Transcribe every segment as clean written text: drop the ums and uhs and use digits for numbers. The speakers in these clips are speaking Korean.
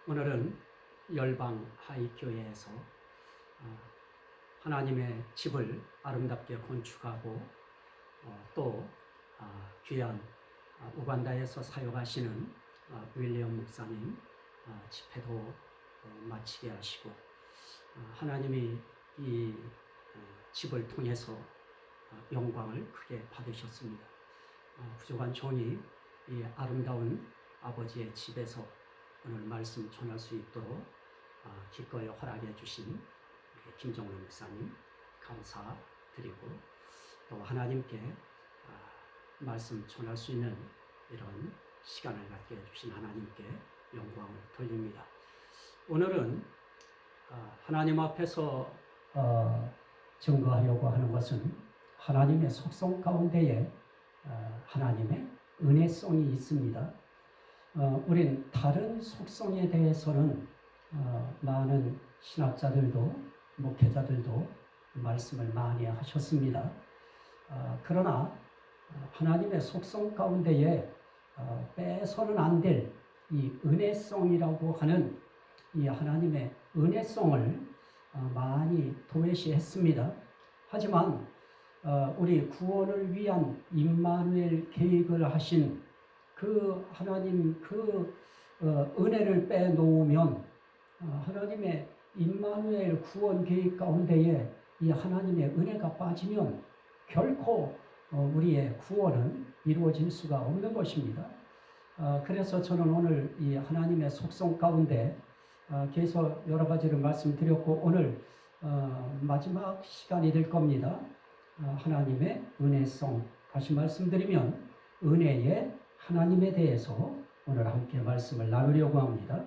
오늘은 열방 하이교회에서 하나님의 집을 아름답게 건축하고 또 귀한 우간다에서 사역하시는 윌리엄 목사님 집회도 마치게 하시고 하나님이 이 집을 통해서 영광을 크게 받으셨습니다. 부족한 종이 이 아름다운 아버지의 집에서 오늘 말씀 전할 수 있도록 기꺼이 허락해 주신 김정로 목사님 감사드리고 또 하나님께 말씀 전할 수 있는 이런 시간을 갖게 해주신 하나님께 영광을 돌립니다. 오늘은 하나님 앞에서 증거하려고 하는 것은 하나님의 속성 가운데에 하나님의 은혜성이 있습니다. 우린 다른 속성에 대해서는 많은 신학자들도 목회자들도 말씀을 많이 하셨습니다. 그러나 하나님의 속성 가운데에 빼서는 안 될 이 은혜성이라고 하는 이 하나님의 은혜성을 많이 도외시했습니다. 하지만 우리 구원을 위한 임마누엘 계획을 하신 그 하나님 그 은혜를 빼놓으면 하나님의 임마누엘 구원 계획 가운데에 이 하나님의 은혜가 빠지면 결코 우리의 구원은 이루어질 수가 없는 것입니다. 그래서 저는 오늘 이 하나님의 속성 가운데 계속 여러 가지를 말씀드렸고 오늘 마지막 시간이 될 겁니다. 하나님의 은혜성, 다시 말씀드리면 은혜의 하나님에 대해서 오늘 함께 말씀을 나누려고 합니다.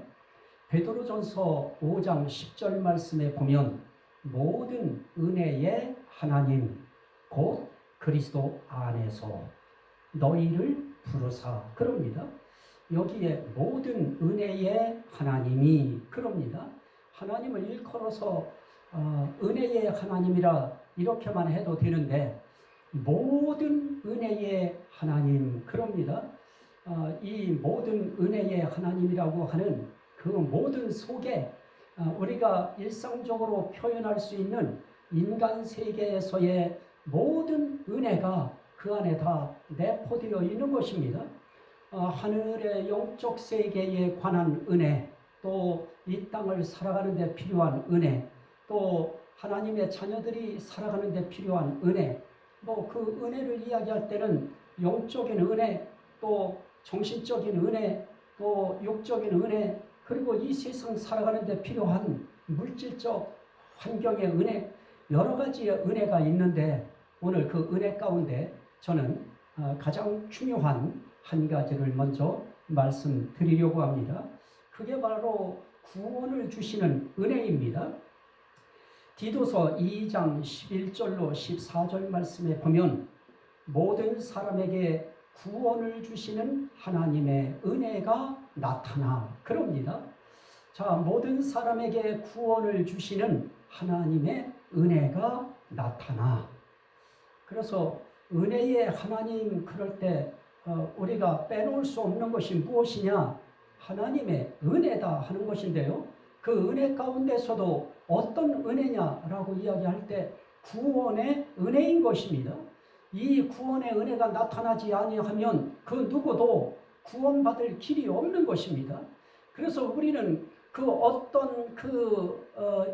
베드로전서 5장 10절 말씀에 보면 모든 은혜의 하나님 곧 그리스도 안에서 너희를 부르사 그럽니다. 여기에 모든 은혜의 하나님이 그럽니다. 하나님을 일컬어서 은혜의 하나님이라 이렇게만 해도 되는데 모든 은혜의 하나님 그럽니다. 이 모든 은혜의 하나님이라고 하는 그 모든 속에 우리가 일상적으로 표현할 수 있는 인간 세계에서의 모든 은혜가 그 안에 다 내포되어 있는 것입니다. 하늘의 영적 세계에 관한 은혜, 또 이 땅을 살아가는 데 필요한 은혜, 또 하나님의 자녀들이 살아가는 데 필요한 은혜, 그 은혜를 이야기할 때는 영적인 은혜, 또 정신적인 은혜, 또 육적인 은혜, 그리고 이 세상 살아가는 데 필요한 물질적 환경의 은혜, 여러 가지의 은혜가 있는데 오늘 그 은혜 가운데 저는 가장 중요한 한 가지를 먼저 말씀드리려고 합니다. 그게 바로 구원을 주시는 은혜입니다. 디도서 2장 11절로 14절 말씀에 보면 모든 사람에게 구원을 주시는 하나님의 은혜가 나타나 그럽니다. 자, 모든 사람에게 구원을 주시는 하나님의 은혜가 나타나. 그래서 은혜의 하나님 그럴 때 우리가 빼놓을 수 없는 것이 무엇이냐? 하나님의 은혜다 하는 것인데요. 그 은혜 가운데서도 어떤 은혜냐라고 이야기할 때 구원의 은혜인 것입니다. 이 구원의 은혜가 나타나지 아니하면 그 누구도 구원받을 길이 없는 것입니다. 그래서 우리는 그 어떤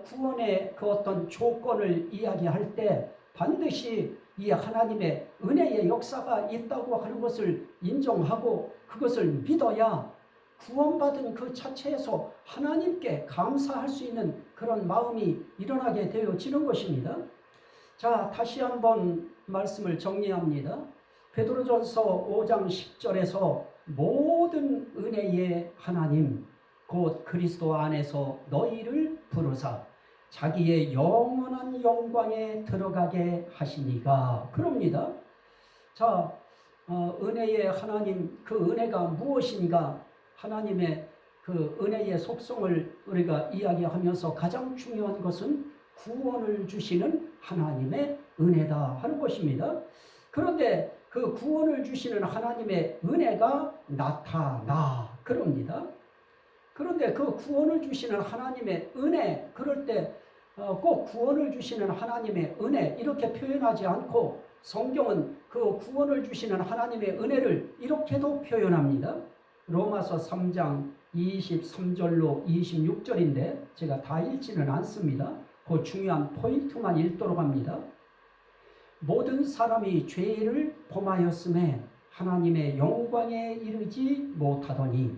구원의 그 어떤 조건을 이야기할 때 반드시 이 하나님의 은혜의 역사가 있다고 하는 것을 인정하고 그것을 믿어야 구원받은 그 자체에서 하나님께 감사할 수 있는 그런 마음이 일어나게 되어지는 것입니다. 자, 다시 한번 말씀을 정리합니다. 베드로전서 5장 10절에서 모든 은혜의 하나님 곧 그리스도 안에서 너희를 부르사 자기의 영원한 영광에 들어가게 하시니가 그럽니다. 자, 은혜의 하나님, 그 은혜가 무엇인가? 하나님의 그 은혜의 속성을 우리가 이야기하면서 가장 중요한 것은 구원을 주시는 하나님의 은혜다 하는 것입니다. 그런데 그 구원을 주시는 하나님의 은혜가 나타나 그럽니다. 그런데 그 구원을 주시는 하나님의 은혜, 그럴 때 꼭 구원을 주시는 하나님의 은혜 이렇게 표현하지 않고 성경은 그 구원을 주시는 하나님의 은혜를 이렇게도 표현합니다. 로마서 3장 23절로 26절인데 제가 다 읽지는 않습니다. 그 중요한 포인트만 읽도록 합니다. 모든 사람이 죄를 범하였음에 하나님의 영광에 이르지 못하더니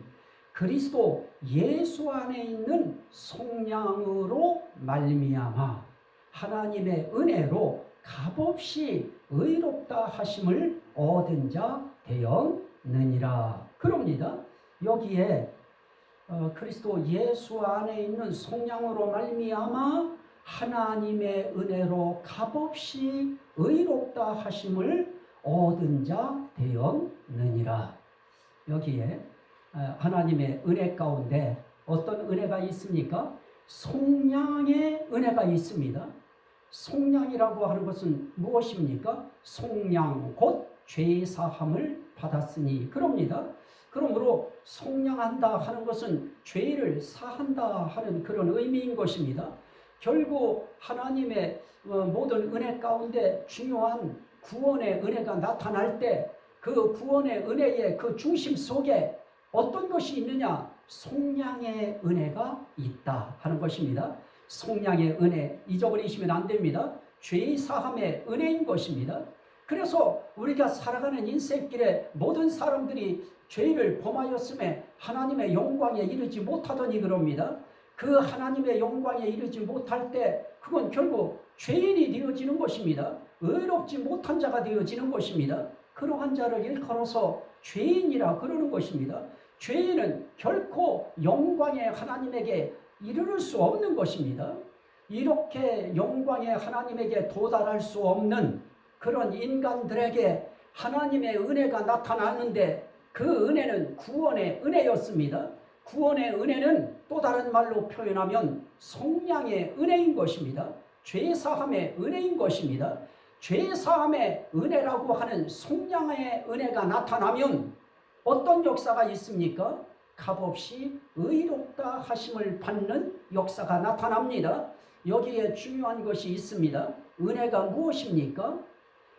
그리스도 예수 안에 있는 속량으로 말미암아 하나님의 은혜로 값없이 의롭다 하심을 얻은 자 되었느니라. 그럽니다. 여기에 그리스도 예수 안에 있는 속량으로 말미암아 하나님의 은혜로 값없이 의롭다 하심을 얻은 자 되었느니라. 여기에 하나님의 은혜 가운데 어떤 은혜가 있습니까? 속량의 은혜가 있습니다. 속량이라고 하는 것은 무엇입니까? 속량 곧 죄사함을 받았으니 그럽니다. 그러므로 속량한다 하는 것은 죄를 사한다 하는 그런 의미인 것입니다. 결국 하나님의 모든 은혜 가운데 중요한 구원의 은혜가 나타날 때 그 구원의 은혜의 그 중심 속에 어떤 것이 있느냐? 속량의 은혜가 있다 하는 것입니다. 속량의 은혜 잊어버리시면 안 됩니다. 죄 사함의 은혜인 것입니다. 그래서 우리가 살아가는 인생길에 모든 사람들이 죄를 범하였음에 하나님의 영광에 이르지 못하더니 그럽니다. 그 하나님의 영광에 이르지 못할 때 그건 결국 죄인이 되어지는 것입니다. 의롭지 못한 자가 되어지는 것입니다. 그러한 자를 일컬어서 죄인이라 그러는 것입니다. 죄인은 결코 영광의 하나님에게 이르를 수 없는 것입니다. 이렇게 영광의 하나님에게 도달할 수 없는 그런 인간들에게 하나님의 은혜가 나타나는데 그 은혜는 구원의 은혜였습니다. 구원의 은혜는 또 다른 말로 표현하면 속량의 은혜인 것입니다. 죄사함의 은혜인 것입니다. 죄사함의 은혜라고 하는 속량의 은혜가 나타나면 어떤 역사가 있습니까? 값없이 의롭다 하심을 받는 역사가 나타납니다. 여기에 중요한 것이 있습니다. 은혜가 무엇입니까?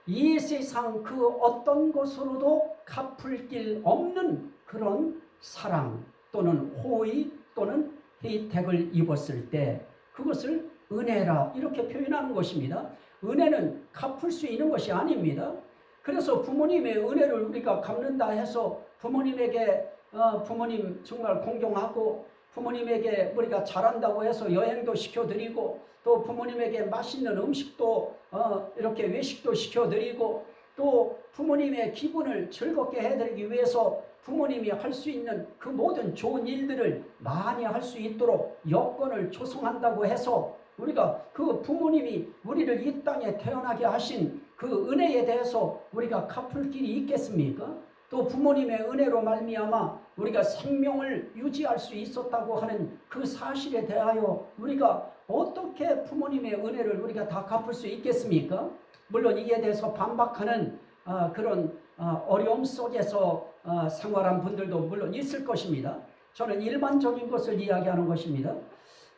이 세상 그 어떤 것으로도 갚을 길 없는 그런 사랑 또는 호의 또는 혜택을 입었을 때 그것을 은혜라 이렇게 표현하는 것입니다. 은혜는 갚을 수 있는 것이 아닙니다. 그래서 부모님의 은혜를 우리가 갚는다 해서 부모님에게 부모님 정말 공경하고 부모님에게 우리가 잘한다고 해서 여행도 시켜드리고 또 부모님에게 맛있는 음식도 이렇게 외식도 시켜드리고 또 부모님의 기분을 즐겁게 해드리기 위해서 부모님이 할 수 있는 그 모든 좋은 일들을 많이 할 수 있도록 여건을 조성한다고 해서 우리가 그 부모님이 우리를 이 땅에 태어나게 하신 그 은혜에 대해서 우리가 갚을 길이 있겠습니까? 또 부모님의 은혜로 말미암아 우리가 생명을 유지할 수 있었다고 하는 그 사실에 대하여 우리가 어떻게 부모님의 은혜를 우리가 다 갚을 수 있겠습니까? 물론 이에 대해서 반박하는 그런 어려움 속에서 생활한 분들도 물론 있을 것입니다. 저는 일반적인 것을 이야기하는 것입니다.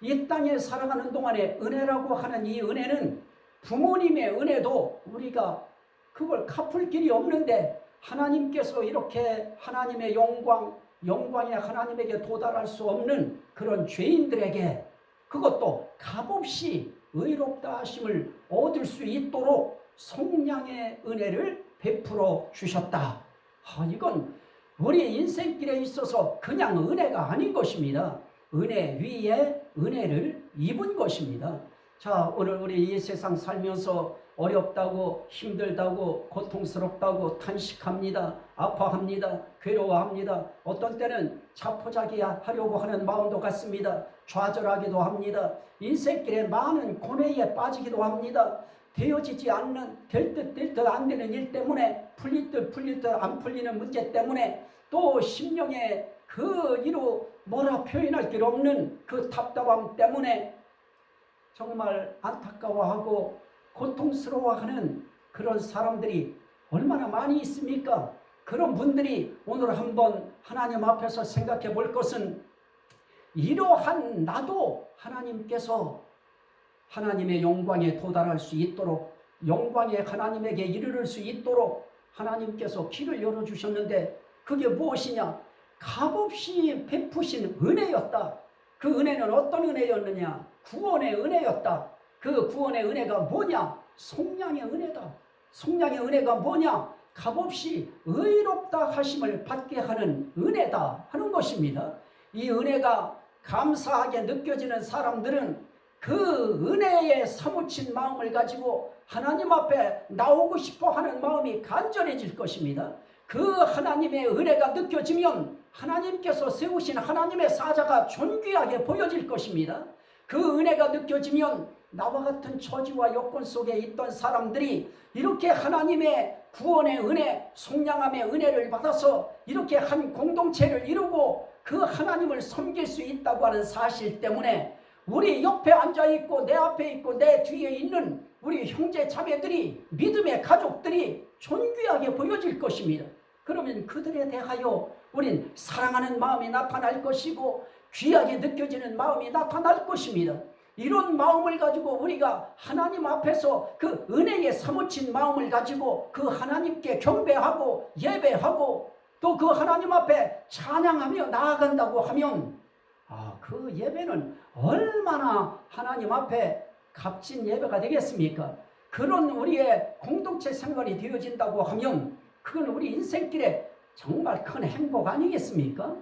이 땅에 살아가는 동안에 은혜라고 하는 이 은혜는 부모님의 은혜도 우리가 그걸 갚을 길이 없는데 하나님께서 이렇게 하나님의 영광의 하나님에게 도달할 수 없는 그런 죄인들에게 그것도 값없이 의롭다 하심을 얻을 수 있도록 속량의 은혜를 베풀어 주셨다. 이건 우리의 인생길에 있어서 그냥 은혜가 아닌 것입니다. 은혜 위에 은혜를 입은 것입니다. 자, 오늘 우리 이 세상 살면서 어렵다고 힘들다고 고통스럽다고 탄식합니다. 아파합니다. 괴로워합니다. 어떤 때는 자포자기하려고 하는 마음도 같습니다. 좌절하기도 합니다. 인생길에 많은 고뇌에 빠지기도 합니다. 되어지지 않는 될 듯 안 되는 일 때문에 풀릴 듯 안 풀리는 문제 때문에 또 심령에 그 이로 뭐라 표현할 길 없는 그 답답함 때문에 정말 안타까워하고 고통스러워하는 그런 사람들이 얼마나 많이 있습니까? 그런 분들이 오늘 한번 하나님 앞에서 생각해 볼 것은 이러한 나도 하나님께서 하나님의 영광에 도달할 수 있도록, 영광의 하나님에게 이르를 수 있도록 하나님께서 길을 열어주셨는데, 그게 무엇이냐? 값없이 베푸신 은혜였다. 그 은혜는 어떤 은혜였느냐? 구원의 은혜였다. 그 구원의 은혜가 뭐냐? 속량의 은혜다. 속량의 은혜가 뭐냐? 값없이 의롭다 하심을 받게 하는 은혜다 하는 것입니다. 이 은혜가 감사하게 느껴지는 사람들은 그 은혜에 사무친 마음을 가지고 하나님 앞에 나오고 싶어 하는 마음이 간절해질 것입니다. 그 하나님의 은혜가 느껴지면 하나님께서 세우신 하나님의 사자가 존귀하게 보여질 것입니다. 그 은혜가 느껴지면 나와 같은 처지와 여건 속에 있던 사람들이 이렇게 하나님의 구원의 은혜, 속량함의 은혜를 받아서 이렇게 한 공동체를 이루고 그 하나님을 섬길 수 있다고 하는 사실 때문에 우리 옆에 앉아있고 내 앞에 있고 내 뒤에 있는 우리 형제 자매들이, 믿음의 가족들이 존귀하게 보여질 것입니다. 그러면 그들에 대하여 우린 사랑하는 마음이 나타날 것이고 귀하게 느껴지는 마음이 나타날 것입니다. 이런 마음을 가지고 우리가 하나님 앞에서 그 은혜에 사무친 마음을 가지고 그 하나님께 경배하고 예배하고 또 그 하나님 앞에 찬양하며 나아간다고 하면 그 예배는 얼마나 하나님 앞에 값진 예배가 되겠습니까? 그런 우리의 공동체 생활이 되어진다고 하면 그건 우리 인생길에 정말 큰 행복 아니겠습니까?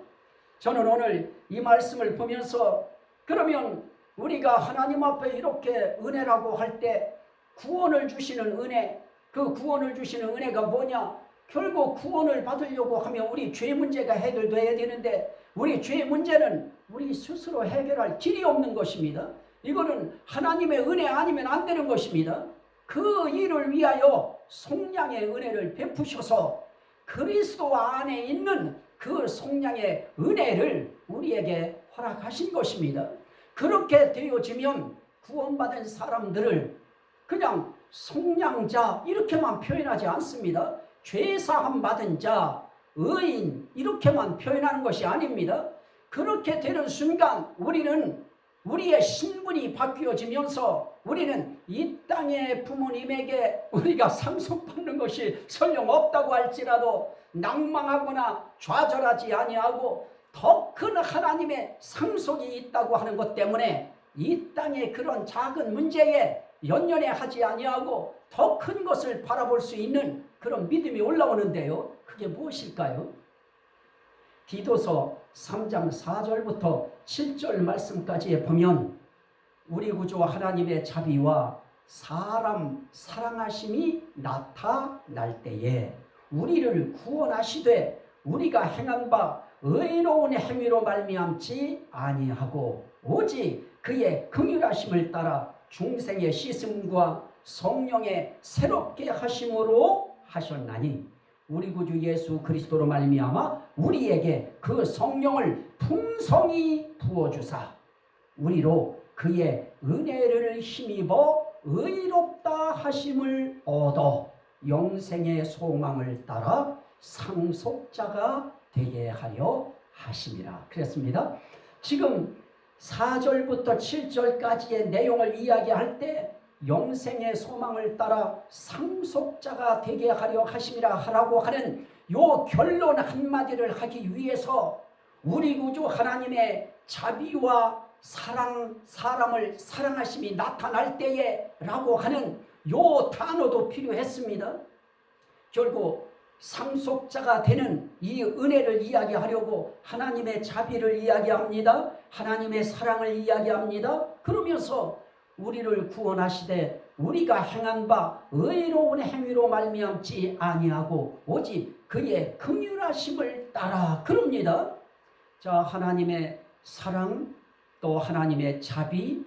저는 오늘 이 말씀을 보면서 그러면 우리가 하나님 앞에 이렇게 은혜라고 할 때 구원을 주시는 은혜, 그 구원을 주시는 은혜가 뭐냐? 결국 구원을 받으려고 하면 우리 죄 문제가 해결돼야 되는데 우리 죄 문제는 우리 스스로 해결할 길이 없는 것입니다. 이거는 하나님의 은혜 아니면 안 되는 것입니다. 그 일을 위하여 속량의 은혜를 베푸셔서 그리스도 안에 있는 그 속량의 은혜를 우리에게 허락하신 것입니다. 그렇게 되어지면 구원받은 사람들을 그냥 속량자 이렇게만 표현하지 않습니다. 죄사함 받은 자, 의인 이렇게만 표현하는 것이 아닙니다. 그렇게 되는 순간 우리는 우리의 신분이 바뀌어지면서 우리는 이 땅의 부모님에게 우리가 상속받는 것이 설령 없다고 할지라도 낭망하거나 좌절하지 아니하고 더 큰 하나님의 상속이 있다고 하는 것 때문에 이 땅의 그런 작은 문제에 연연해하지 아니하고 더 큰 것을 바라볼 수 있는 그런 믿음이 올라오는데요. 그게 무엇일까요? 디도서 3장 4절부터 7절 말씀까지에 보면 우리 구주 하나님의 자비와 사람 사랑하심이 나타날 때에 우리를 구원하시되 우리가 행한 바 의로운 행위로 말미암지 아니하고 오직 그의 긍휼하심을 따라 중생의 씻음과 성령의 새롭게 하심으로 하셨나니 우리 구주 예수 그리스도로 말미암아 우리에게 그 성령을 풍성히 부어주사 우리로 그의 은혜를 힘입어 의롭다 하심을 얻어 영생의 소망을 따라 상속자가 되게 하려 하심이라 그랬습니다. 지금 4절부터 7절까지의 내용을 이야기할 때 영생의 소망을 따라 상속자가 되게 하려 하심이라 하라고 하는 요 결론 한마디를 하기 위해서 우리 구주 하나님의 자비와 사랑, 사람을 사랑하심이 나타날 때에 라고 하는 요 단어도 필요했습니다. 결국 상속자가 되는 이 은혜를 이야기하려고 하나님의 자비를 이야기합니다. 하나님의 사랑을 이야기합니다. 그러면서 우리를 구원하시되 우리가 행한 바 의로운 행위로 말미암지 아니하고 오직 그의 긍휼하심을 따라 그럽니다. 자, 하나님의 사랑 또 하나님의 자비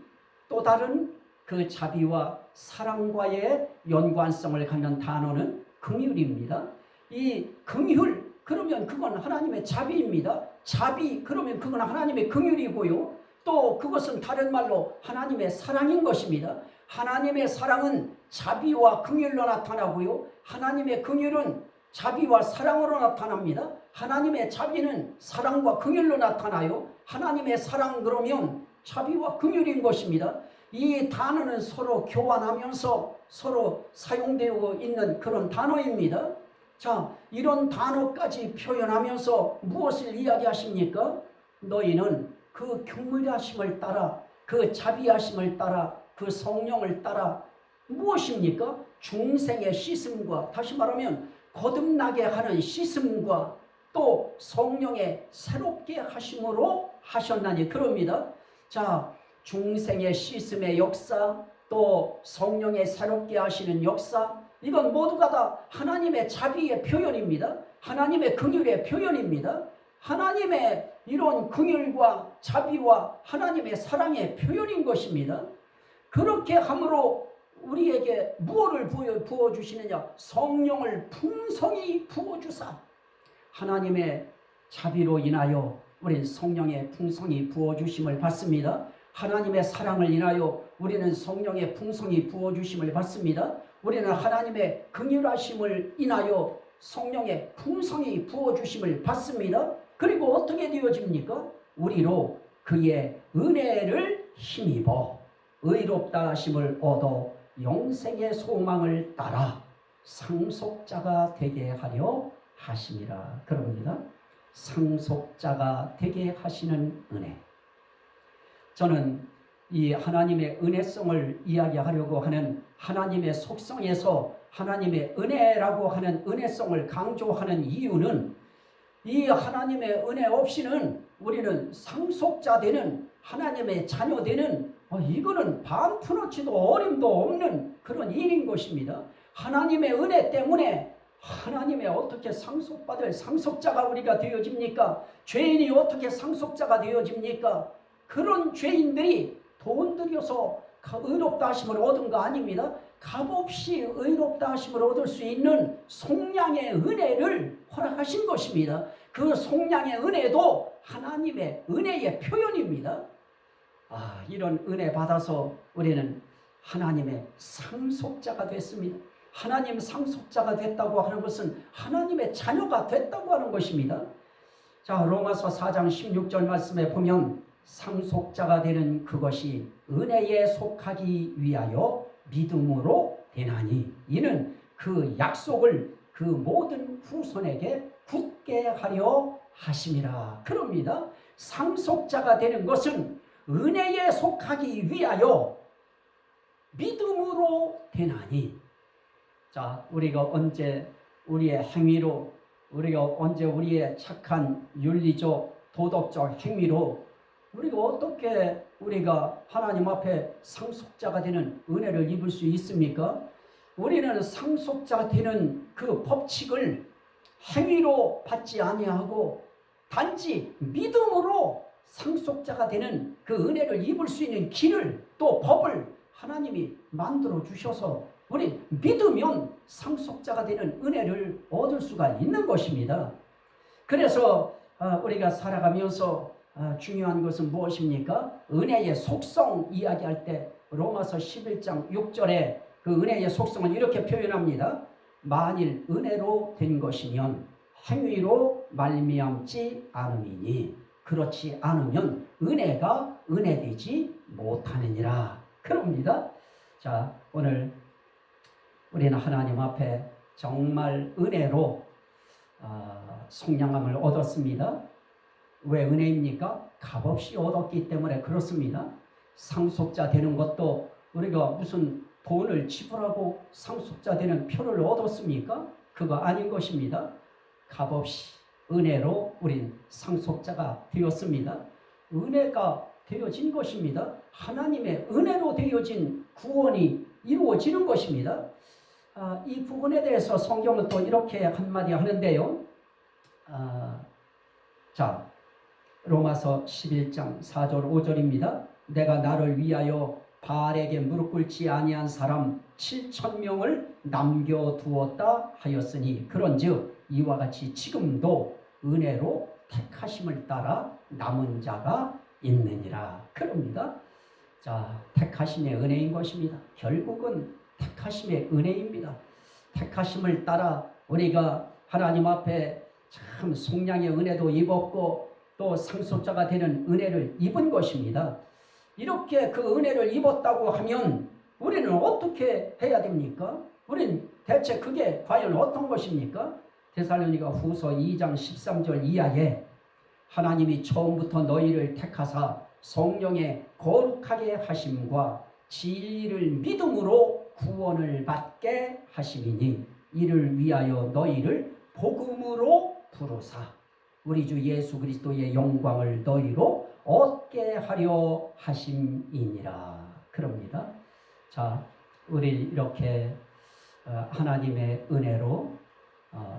또 다른 그 자비와 사랑과의 연관성을 갖는 단어는 긍휼입니다. 이 긍휼 그러면 그건 하나님의 자비입니다. 자비 그러면 그건 하나님의 긍휼이고요. 또 그것은 다른 말로 하나님의 사랑인 것입니다. 하나님의 사랑은 자비와 긍휼로 나타나고요. 하나님의 긍휼은 자비와 사랑으로 나타납니다. 하나님의 자비는 사랑과 긍휼로 나타나요. 하나님의 사랑 그러면 자비와 긍휼인 것입니다. 이 단어는 서로 교환하면서 서로 사용되고 있는 그런 단어입니다. 자, 이런 단어까지 표현하면서 무엇을 이야기하십니까? 너희는 그 긍휼하심을 따라, 그 자비하심을 따라, 그 성령을 따라 무엇입니까? 중생의 씻음과, 다시 말하면 거듭나게 하는 씻음과 또 성령의 새롭게 하심으로 하셨나니 그럽니다. 자, 중생의 씻음의 역사, 또 성령의 새롭게 하시는 역사, 이건 모두가 다 하나님의 자비의 표현입니다. 하나님의 긍휼의 표현입니다. 하나님의 이런 긍휼과 자비와 하나님의 사랑의 표현인 것입니다. 그렇게 함으로 우리에게 무엇을 부어주시느냐? 성령을 풍성히 부어주사 하나님의 자비로 인하여 우리는 성령의 풍성히 부어주심을 받습니다. 하나님의 사랑을 인하여 우리는 성령의 풍성히 부어주심을 받습니다. 우리는 하나님의 긍휼하심을 인하여 성령의 풍성히 부어주심을 받습니다. 그리고 어떻게 되어집니까? 우리로 그의 은혜를 힘입어 의롭다 하심을 얻어 영생의 소망을 따라 상속자가 되게 하려 하심이라. 그럽니다. 상속자가 되게 하시는 은혜. 저는 이 하나님의 은혜성을 이야기하려고 하는 하나님의 속성에서 하나님의 은혜라고 하는 은혜성을 강조하는 이유는 이 하나님의 은혜 없이는 우리는 상속자 되는 하나님의 자녀 되는 이거는 반푼어치도 어림도 없는 그런 일인 것입니다. 하나님의 은혜 때문에 하나님의 어떻게 상속받을 상속자가 우리가 되어집니까? 죄인이 어떻게 상속자가 되어집니까? 그런 죄인들이 돈 들여서 의롭다 하심을 얻은 거 아닙니다. 값없이 의롭다 하심을 얻을 수 있는 속량의 은혜를 허락하신 것입니다. 그 속량의 은혜도 하나님의 은혜의 표현입니다. 이런 은혜 받아서 우리는 하나님의 상속자가 됐습니다. 하나님 상속자가 됐다고 하는 것은 하나님의 자녀가 됐다고 하는 것입니다. 자, 로마서 4장 16절 말씀에 보면 상속자가 되는 그것이 은혜에 속하기 위하여 믿음으로 되나니 이는 그 약속을 그 모든 후손에게 굳게 하려 하심이라. 그럽니다. 상속자가 되는 것은 은혜에 속하기 위하여 믿음으로 되나니. 자, 우리가 언제 우리의 행위로, 우리가 언제 우리의 착한 윤리적 도덕적 행위로 우리가 어떻게 우리가 하나님 앞에 상속자가 되는 은혜를 입을 수 있습니까? 우리는 상속자가 되는 그 법칙을 행위로 받지 아니하고 단지 믿음으로 상속자가 되는 그 은혜를 입을 수 있는 길을 또 법을 하나님이 만들어 주셔서 우리 믿으면 상속자가 되는 은혜를 얻을 수가 있는 것입니다. 그래서 우리가 살아가면서 중요한 것은 무엇입니까? 은혜의 속성 이야기할 때 로마서 11장 6절에 그 은혜의 속성을 이렇게 표현합니다. 만일 은혜로 된 것이면 행위로 말미암지 않음이니 그렇지 않으면 은혜가 은혜되지 못하느니라. 그럽니다. 자, 오늘 우리는 하나님 앞에 정말 은혜로 속량함을 얻었습니다. 왜 은혜입니까? 값없이 얻었기 때문에 그렇습니다. 상속자 되는 것도 우리가 무슨 돈을 지불하고 상속자 되는 표를 얻었습니까? 그거 아닌 것입니다. 값없이 은혜로 우린 상속자가 되었습니다. 은혜가 되어진 것입니다. 하나님의 은혜로 되어진 구원이 이루어지는 것입니다. 이 부분에 대해서 성경은 또 이렇게 한마디 하는데요. 자, 로마서 11장 4절 5절입니다. 내가 나를 위하여 바알에게 무릎 꿇지 아니한 사람 7,000명을 남겨두었다 하였으니 그런즉 이와 같이 지금도 은혜로 택하심을 따라 남은 자가 있느니라. 그럽니다. 자, 택하심의 은혜인 것입니다. 결국은 택하심의 은혜입니다. 택하심을 따라 우리가 하나님 앞에 참 속량의 은혜도 입었고 또 상속자가 되는 은혜를 입은 것입니다. 이렇게 그 은혜를 입었다고 하면 우리는 어떻게 해야 됩니까? 우리는 대체 그게 과연 어떤 것입니까? 데살로니가 후서 2장 13절 이하에 하나님이 처음부터 너희를 택하사 성령의 거룩하게 하심과 진리를 믿음으로 구원을 받게 하심이니 이를 위하여 너희를 복음으로 부르사 우리 주 예수 그리스도의 영광을 너희로 얻게 하려 하심이니라. 그럽니다. 자, 우리 이렇게 하나님의 은혜로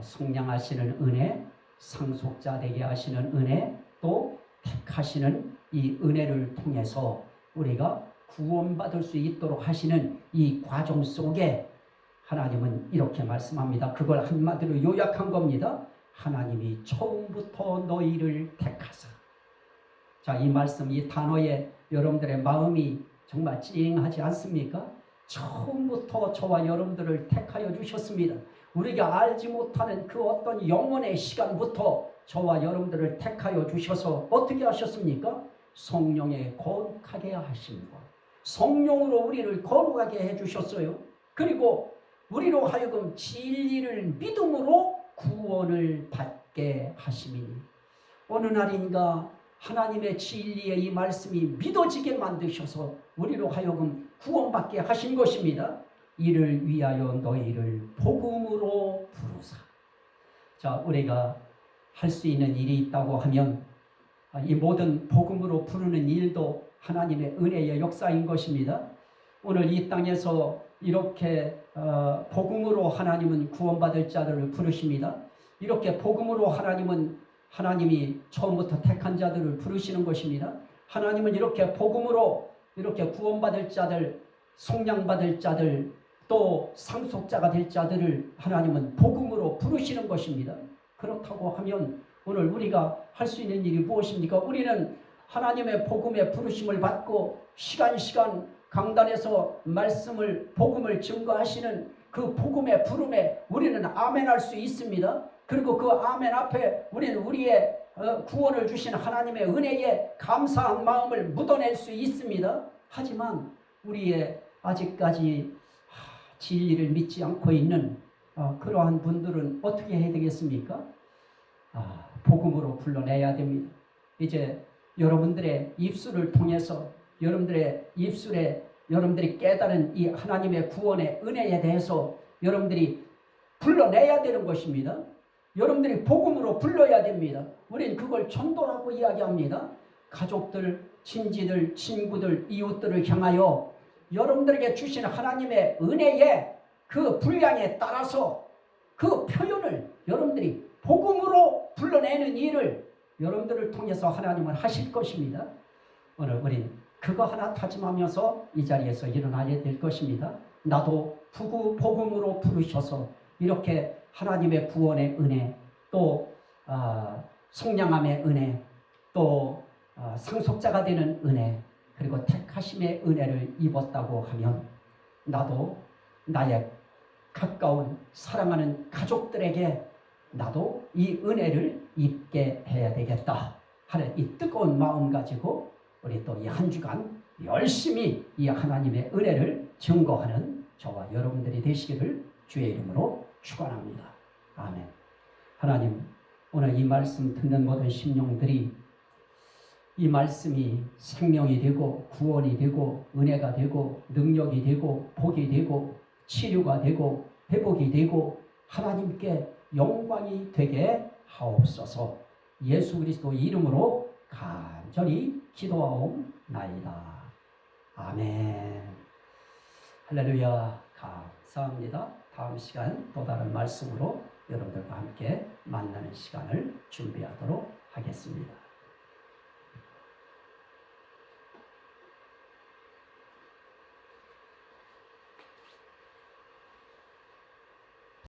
속량하시는 은혜, 상속자 되게 하시는 은혜, 또 택하시는 이 은혜를 통해서 우리가 구원받을 수 있도록 하시는 이 과정 속에 하나님은 이렇게 말씀합니다. 그걸 한마디로 요약한 겁니다. 하나님이 처음부터 너희를 택하사. 자, 이 말씀, 이 단어에 여러분들의 마음이 정말 찡하지 않습니까? 처음부터 저와 여러분들을 택하여 주셨습니다. 우리가 알지 못하는 그 어떤 영원의 시간부터 저와 여러분들을 택하여 주셔서 어떻게 하셨습니까? 성령에 거룩하게 하심과 성령으로 우리를 거룩하게 해주셨어요. 그리고 우리로 하여금 진리를 믿음으로 구원을 받게 하심이니 어느 날인가 하나님의 진리의 이 말씀이 믿어지게 만드셔서 우리로 하여금 구원받게 하신 것입니다. 이를 위하여 너희를 복음으로 부르사. 자, 우리가 할 수 있는 일이 있다고 하면 이 모든 복음으로 부르는 일도 하나님의 은혜의 역사인 것입니다. 오늘 이 땅에서 이렇게 복음으로 하나님은 구원받을 자들을 부르십니다. 이렇게 복음으로 하나님이 처음부터 택한 자들을 부르시는 것입니다. 하나님은 이렇게 복음으로 이렇게 구원받을 자들, 속량받을 자들, 또 상속자가 될 자들을 하나님은 복음으로 부르시는 것입니다. 그렇다고 하면 오늘 우리가 할 수 있는 일이 무엇입니까? 우리는 하나님의 복음의 부르심을 받고 시간 강단에서 복음을 증거하시는 그 복음의 부름에 우리는 아멘할 수 있습니다. 그리고 그 아멘 앞에 우리는 우리의 구원을 주신 하나님의 은혜에 감사한 마음을 묻어낼 수 있습니다. 하지만 우리의 아직까지 진리를 믿지 않고 있는 그러한 분들은 어떻게 해야 되겠습니까? 복음으로 불러내야 됩니다. 이제 여러분들의 입술을 통해서 여러분들이 깨달은 이 하나님의 구원의 은혜에 대해서 여러분들이 불러내야 되는 것입니다. 여러분들이 복음으로 불러야 됩니다. 우리는 그걸 전도라고 이야기합니다. 가족들, 친지들, 친구들, 이웃들을 향하여 여러분들에게 주신 하나님의 은혜의 그 분량에 따라서 그 표현을 여러분들이 복음으로 불러내는 일을 여러분들을 통해서 하나님은 하실 것입니다. 오늘 우린 그거 하나 다짐하면서 이 자리에서 일어나야 될 것입니다. 나도 복음으로 부르셔서 이렇게 하나님의 구원의 은혜, 또 속량함의 은혜, 또 상속자가 되는 은혜, 그리고 택하심의 은혜를 입었다고 하면 나도 나의 가까운 사랑하는 가족들에게 나도 이 은혜를 입게 해야 되겠다 하는 이 뜨거운 마음 가지고 우리 또 이 한 주간 열심히 이 하나님의 은혜를 증거하는 저와 여러분들이 되시기를 주의 이름으로 축원합니다. 아멘. 하나님, 오늘 이 말씀 듣는 모든 심령들이 이 말씀이 생명이 되고 구원이 되고 은혜가 되고 능력이 되고 복이 되고 치료가 되고 회복이 되고 하나님께 영광이 되게 하옵소서. 예수 그리스도 이름으로 간절히 기도하옵나이다. 아멘. 할렐루야. 감사합니다. 다음 시간 또 다른 말씀으로 여러분들과 함께 만나는 시간을 준비하도록 하겠습니다.